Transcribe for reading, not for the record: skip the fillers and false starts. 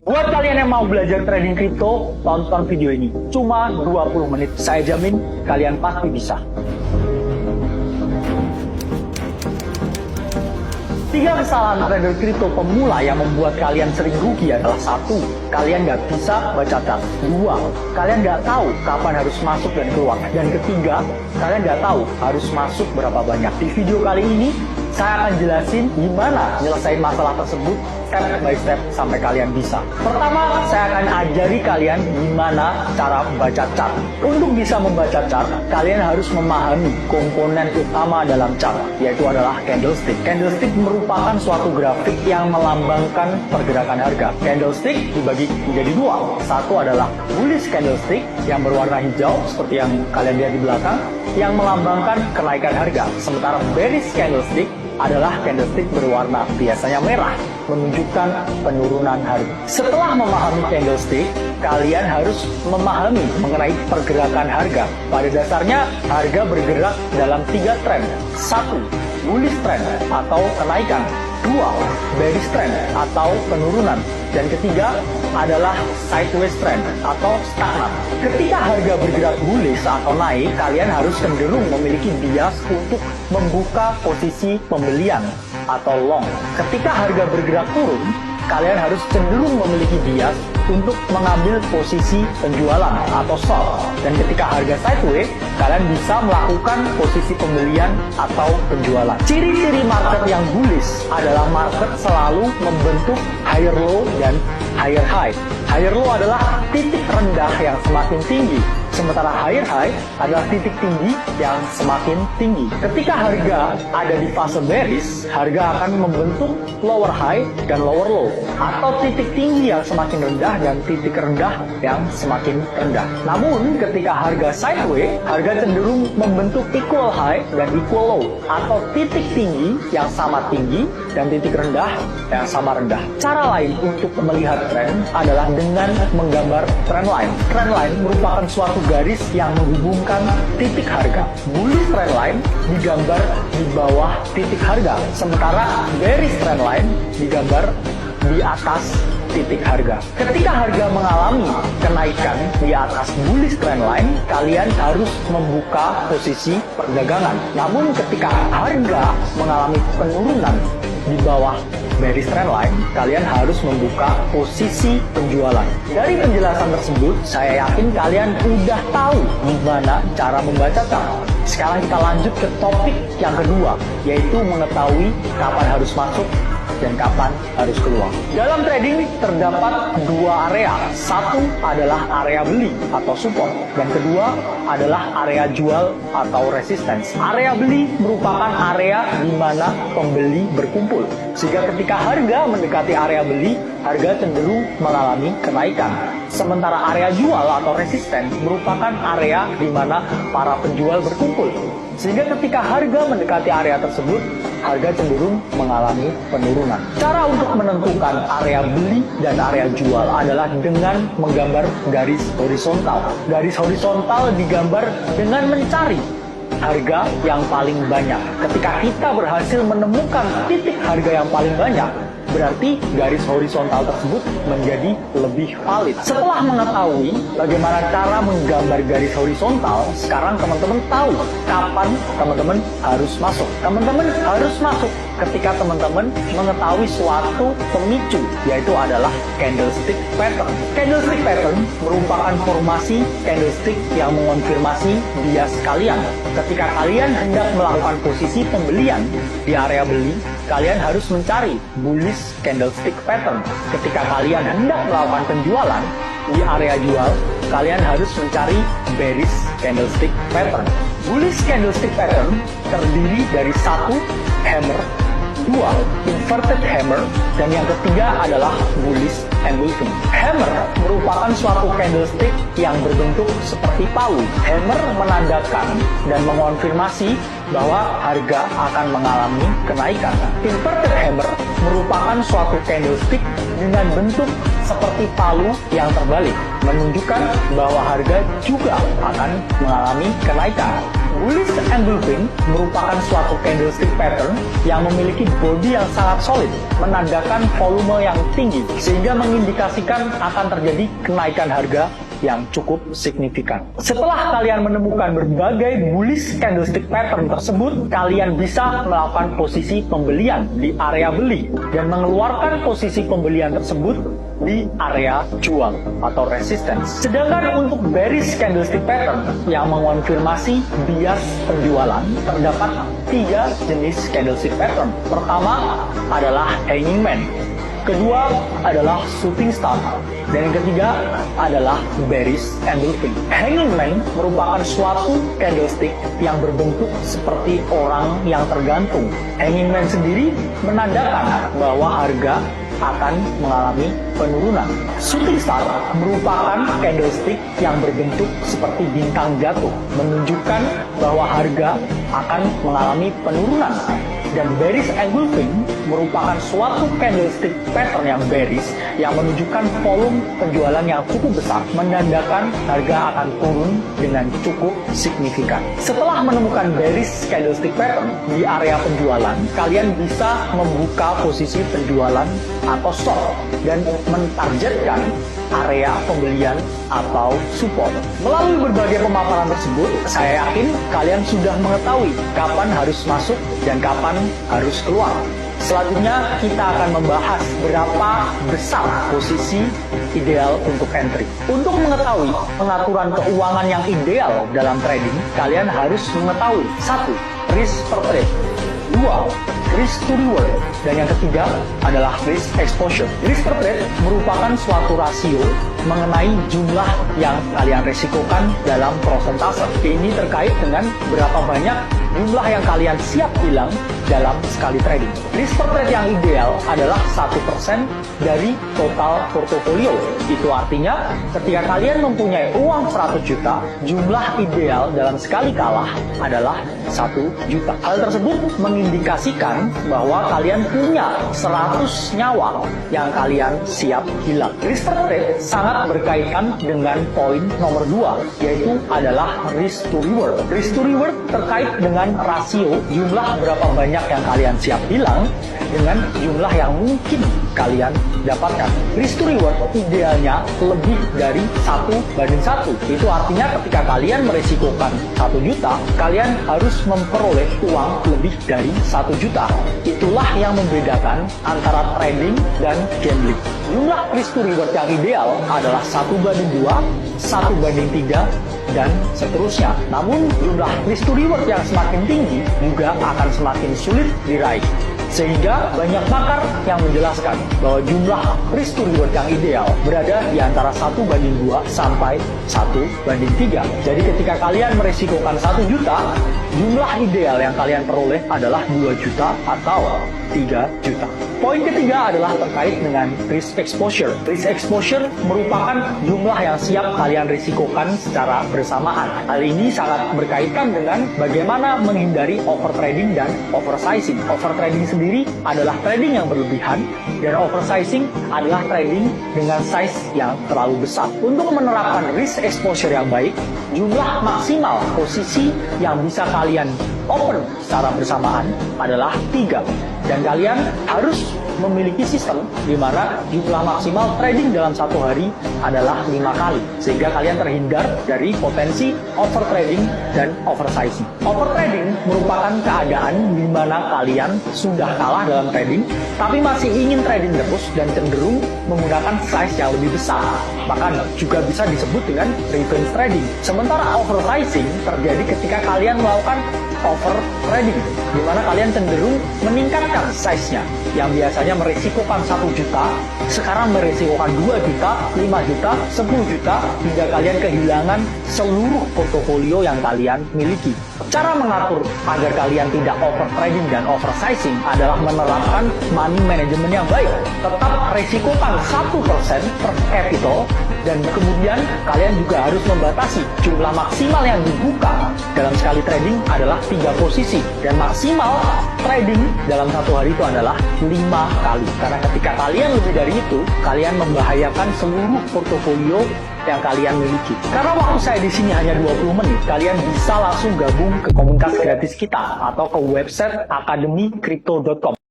Buat kalian yang mau belajar trading kripto, tonton video ini. Cuma 20 menit. Saya jamin kalian pasti bisa. 3 kesalahan trader kripto pemula yang membuat kalian sering rugi adalah: 1. Kalian nggak bisa baca chart. 2. Kalian nggak tahu kapan harus masuk dan keluar. Dan ketiga, kalian nggak tahu harus masuk berapa banyak. Di video kali ini, saya akan jelasin gimana nyelesain masalah tersebut step by step sampai kalian bisa. Pertama, saya akan ajari kalian gimana cara membaca chart. Untuk bisa membaca chart, kalian harus memahami komponen utama dalam chart, yaitu adalah candlestick. Candlestick merupakan suatu grafik yang melambangkan pergerakan harga. Candlestick dibagi menjadi dua. Satu adalah bullish candlestick yang berwarna hijau seperti yang kalian lihat di belakang, yang melambangkan kenaikan harga. Sementara bearish candlestick adalah candlestick berwarna biasanya merah, menunjukkan penurunan harga. Setelah memahami candlestick, kalian harus memahami mengenai pergerakan harga. Pada dasarnya, harga bergerak dalam 3 tren. 1. Bullish trend atau kenaikan. 2. Bearish trend atau penurunan. Dan ketiga adalah sideways trend atau stagnan. Ketika harga bergerak bullish atau naik, kalian harus cenderung memiliki bias untuk membuka posisi pembelian atau long. Ketika harga bergerak turun, kalian harus cenderung memiliki bias untuk mengambil posisi penjualan atau short. Dan ketika harga sideways, kalian bisa melakukan posisi pembelian atau penjualan. Ciri-ciri market yang bullish adalah market selalu membentuk higher low dan higher high. Higher low adalah titik rendah yang semakin tinggi, sementara higher high adalah titik tinggi yang semakin tinggi. Ketika harga ada di fase bearish, harga akan membentuk lower high dan lower low, atau titik tinggi yang semakin rendah dan titik rendah yang semakin rendah. Namun ketika harga sideways, harga cenderung membentuk equal high dan equal low, atau titik tinggi yang sama tinggi dan titik rendah yang sama rendah. Cara lain untuk melihat tren adalah dengan menggambar trendline. Trendline merupakan suatu garis yang menghubungkan titik harga. Bullish trendline digambar di bawah titik harga, sementara bearish trendline digambar di atas titik harga. Ketika harga mengalami kenaikan di atas bullish trendline, kalian harus membuka posisi perdagangan. Namun ketika harga mengalami penurunan di bawah bearish trendline, kalian harus membuka posisi penjualan. Dari penjelasan tersebut, saya yakin kalian udah tahu gimana cara membaca chart. Sekarang kita lanjut ke topik yang kedua, yaitu mengetahui kapan harus masuk dan kapan harus keluar. Dalam trading terdapat 2 area. Satu adalah area beli atau support, dan kedua adalah area jual atau resistance. Area beli merupakan area di mana pembeli berkumpul, sehingga ketika harga mendekati area beli, harga cenderung mengalami kenaikan. Sementara area jual atau resistance merupakan area di mana para penjual berkumpul, sehingga ketika harga mendekati area tersebut, harga cenderung mengalami penurunan. Cara untuk menentukan area beli dan area jual adalah dengan menggambar garis horizontal. Garis horizontal digambar dengan mencari harga yang paling banyak. Ketika kita berhasil menemukan titik harga yang paling banyak, berarti garis horizontal tersebut menjadi lebih valid. Setelah mengetahui bagaimana cara menggambar garis horizontal, sekarang teman-teman tahu kapan teman-teman harus masuk. Teman-teman harus masuk ketika teman-teman mengetahui suatu pemicu, yaitu adalah candlestick pattern. Candlestick pattern merupakan formasi candlestick yang mengonfirmasi bias kalian. Ketika kalian hendak melakukan posisi pembelian di area beli, kalian harus mencari bullish candlestick pattern. Ketika kalian hendak melakukan penjualan di area jual, kalian harus mencari bearish candlestick pattern. Bullish candlestick pattern terdiri dari 1. Hammer, 2. Inverted hammer, dan yang ketiga adalah bullish engulfing. Hammer merupakan suatu candlestick yang berbentuk seperti palu. Hammer menandakan dan mengonfirmasi bahwa harga akan mengalami kenaikan. Inverted hammer merupakan suatu candlestick dengan bentuk seperti palu yang terbalik, menunjukkan bahwa harga juga akan mengalami kenaikan. Bullish engulfing merupakan suatu candlestick pattern yang memiliki body yang sangat solid, menandakan volume yang tinggi, sehingga mengindikasikan akan terjadi kenaikan harga yang cukup signifikan. Setelah kalian menemukan berbagai bullish candlestick pattern tersebut, kalian bisa melakukan posisi pembelian di area beli dan mengeluarkan posisi pembelian tersebut di area jual atau resistance. Sedangkan untuk bearish candlestick pattern yang mengonfirmasi bias penjualan, terdapat 3 jenis candlestick pattern. Pertama adalah hanging man, kedua adalah shooting star, dan yang ketiga adalah bearish engulfing. Hanging man merupakan suatu candlestick yang berbentuk seperti orang yang tergantung. Hanging man sendiri menandakan bahwa harga akan mengalami penurunan. Shooting star merupakan candlestick yang berbentuk seperti bintang jatuh, menunjukkan bahwa harga akan mengalami penurunan. Dan bearish engulfing merupakan suatu candlestick pattern yang bearish yang menunjukkan volume penjualan yang cukup besar, menandakan harga akan turun dengan cukup signifikan. Setelah menemukan bearish candlestick pattern di area penjualan, kalian bisa membuka posisi penjualan atau short dan mentargetkan area pembelian atau support. Melalui berbagai pemaparan tersebut, saya yakin kalian sudah mengetahui kapan harus masuk dan kapan harus keluar. Selanjutnya kita akan membahas berapa besar posisi ideal untuk entry. Untuk mengetahui pengaturan keuangan yang ideal dalam trading, kalian harus mengetahui 1. Risk per trade, 2. Risk to reward, dan yang ketiga adalah risk exposure. Risk per trade merupakan suatu rasio mengenai jumlah yang kalian resikokan dalam prosentase. Ini terkait dengan berapa banyak jumlah yang kalian siap hilang dalam sekali trading. Risk per trade yang ideal adalah 1% dari total portofolio. Itu artinya ketika kalian mempunyai uang 100 juta, jumlah ideal dalam sekali kalah adalah 1 juta. Hal tersebut mengindikasikan bahwa kalian punya 100 nyawa yang kalian siap hilang. Risk per trade sangat berkaitan dengan poin nomor 2, yaitu adalah risk to reward. Risk to reward terkait dengan rasio jumlah berapa banyak yang kalian siap hilang dengan jumlah yang mungkin kalian dapatkan. Risk to reward idealnya lebih dari 1:1. Itu artinya ketika kalian meresikokan 1 juta, kalian harus memperoleh uang lebih dari 1 juta. Itulah yang membedakan antara trading dan gambling. Jumlah risk to reward yang ideal adalah 1:2, 1:3, dan seterusnya. Namun jumlah risk to reward yang semakin tinggi juga akan semakin sulit diraih. Sehingga banyak pakar yang menjelaskan bahwa jumlah risk to reward yang ideal berada di antara 1:2 sampai 1:3. Jadi ketika kalian meresikokan 1 juta, jumlah ideal yang kalian peroleh adalah 2 juta atau 3 juta. Poin ketiga adalah terkait dengan risk exposure. Risk exposure merupakan jumlah yang siap kalian risikokan secara bersamaan. Hal ini sangat berkaitan dengan bagaimana menghindari overtrading dan oversizing. Overtrading sendiri adalah trading yang berlebihan, dan oversizing adalah trading dengan size yang terlalu besar. Untuk menerapkan risk exposure yang baik, jumlah maksimal posisi yang bisa kalian open secara bersamaan adalah 3. Dan kalian harus memiliki sistem di mana jumlah maksimal trading dalam satu hari adalah 5 kali, sehingga kalian terhindar dari potensi overtrading dan oversizing. Overtrading merupakan keadaan di mana kalian sudah kalah dalam trading, tapi masih ingin trading terus dan cenderung menggunakan size yang lebih besar. Maka juga bisa disebut dengan revenge trading. Sementara oversizing terjadi ketika kalian melakukan over trading, di mana kalian cenderung meningkatkan size-nya yang biasanya meresikokan 1 juta, sekarang meresikokan 2 juta, 5 juta, 10 juta, hingga kalian kehilangan seluruh portofolio yang kalian miliki. Cara mengatur agar kalian tidak over trading dan oversizing adalah menerapkan money management yang baik. Tetap resikokan 1% per capital Dan kemudian kalian juga harus membatasi jumlah maksimal yang dibuka dalam sekali trading adalah 3 posisi. Dan maksimal trading dalam satu hari itu adalah 5 kali. Karena ketika kalian lebih dari itu, kalian membahayakan seluruh portofolio yang kalian miliki. Karena waktu saya di sini hanya 20 menit, kalian bisa langsung gabung ke komunitas gratis kita atau ke website akademicrypto.com.